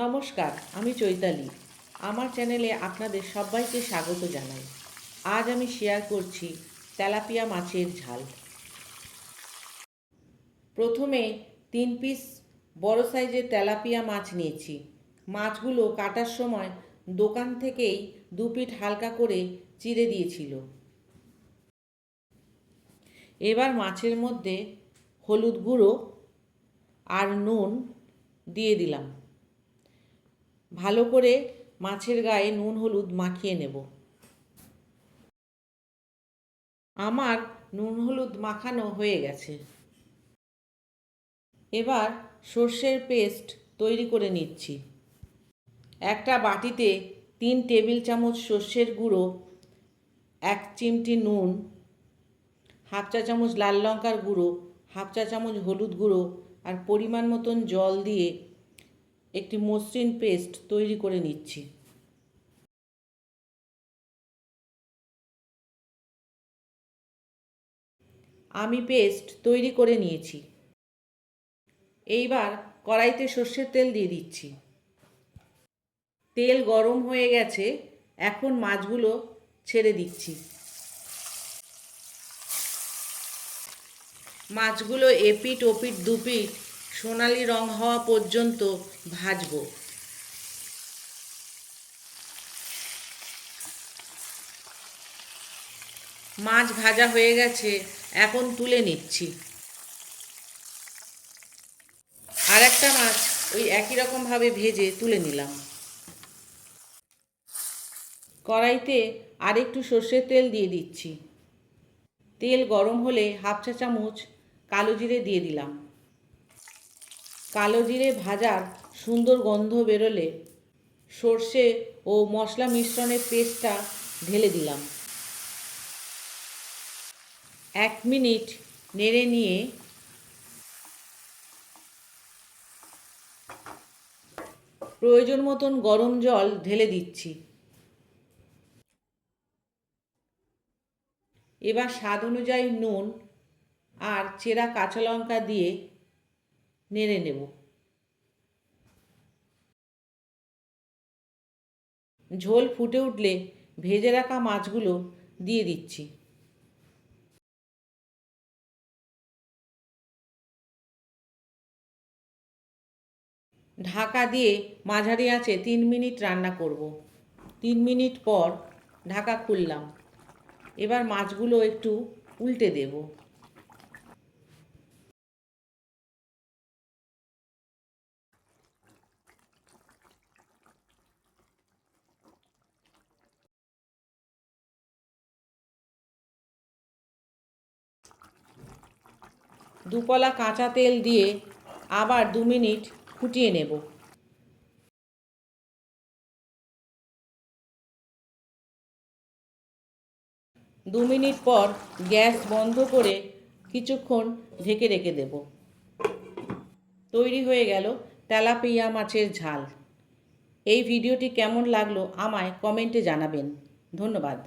নমস্কার, আমি চৈতালি। আমার চ্যানেলে আপনাদের সবাইকে স্বাগত জানাই। আজ আমি শেয়ার করছি তেলাপিয়া মাছের ঝাল। প্রথমে 3 পিস বড় সাইজের তেলাপিয়া মাছ নিয়েছি। মাছগুলো কাটার সময় দোকান থেকেই 2 পিঠ হালকা করে চিড়ে দিয়েছিল। এবার মাছের মধ্যে হলুদ গুঁড়ো আর নুন দিয়ে দিলাম। ভালো করে মাছের গায়ে নুন হলুদ মাখিয়ে নেব। আমার নুন হলুদ মাখানো হয়ে গেছে। এবার সর্ষের পেস্ট তৈরি করে নিচ্ছি। একটা বাটিতে 3 টেবিল চামচ সর্ষের গুঁড়ো, 1 চিমটি নুন, হাফ চা চামচ লাল লঙ্কার গুঁড়ো, হাফ চা চামচ হলুদ গুঁড়ো আর পরিমাণ মতন জল দিয়ে একটি মসৃণ পেস্ট তৈরি করে নিচ্ছি। আমি পেস্ট তৈরি করে নিয়েছি। এইবার কড়াইতে সর্ষের তেল দিয়ে দিচ্ছি। তেল গরম হয়ে গেছে, এখন মাছগুলো ছেড়ে দিচ্ছি। মাছগুলো এপিট ওপিট দুপিট সোনালি রং হওয়া পর্যন্ত ভাজবো। মাছ ভাজা হয়ে গেছে, এখন তুলে নিচ্ছি। আর একটা মাছ ওই একই রকমভাবে ভেজে তুলে নিলাম। কড়াইতে আরেকটু সর্ষের তেল দিয়ে দিচ্ছি। তেল গরম হলে হাফ চা চামচ কালো জিরে দিয়ে দিলাম। কালো জিরে ভাজার সুন্দর গন্ধ বেরোলে সর্ষে ও মশলা মিশ্রণের পেস্টটা ঢেলে দিলাম। 1 মিনিট নেড়ে নিয়ে প্রয়োজন মতন গরম জল ঢেলে দিচ্ছি। এবার স্বাদ অনুযায়ী নুন আর চেরা কাঁচা লঙ্কা দিয়ে নেড়ে নেব। ঝোল ফুটে উঠলে ভেজে রাখা মাছগুলো দিয়ে দিচ্ছি। ঢাকা দিয়ে মাঝারি আঁচে 3 মিনিট রান্না করব। 3 মিনিট পর ঢাকা খুললাম। এবার মাছগুলো একটু উল্টে দেব। দুপলা কাঁচা তেল দিয়ে আবার 2 মিনিট ফুটিয়ে নেব। দু মিনিট পর গ্যাস বন্ধ করে কিছুক্ষণ ঢেকে রেখে দেব। তৈরি হয়ে গেল তেলাপিয়া মাছের ঝাল। এই ভিডিওটি কেমন লাগলো আমায় কমেন্টে জানাবেন। ধন্যবাদ।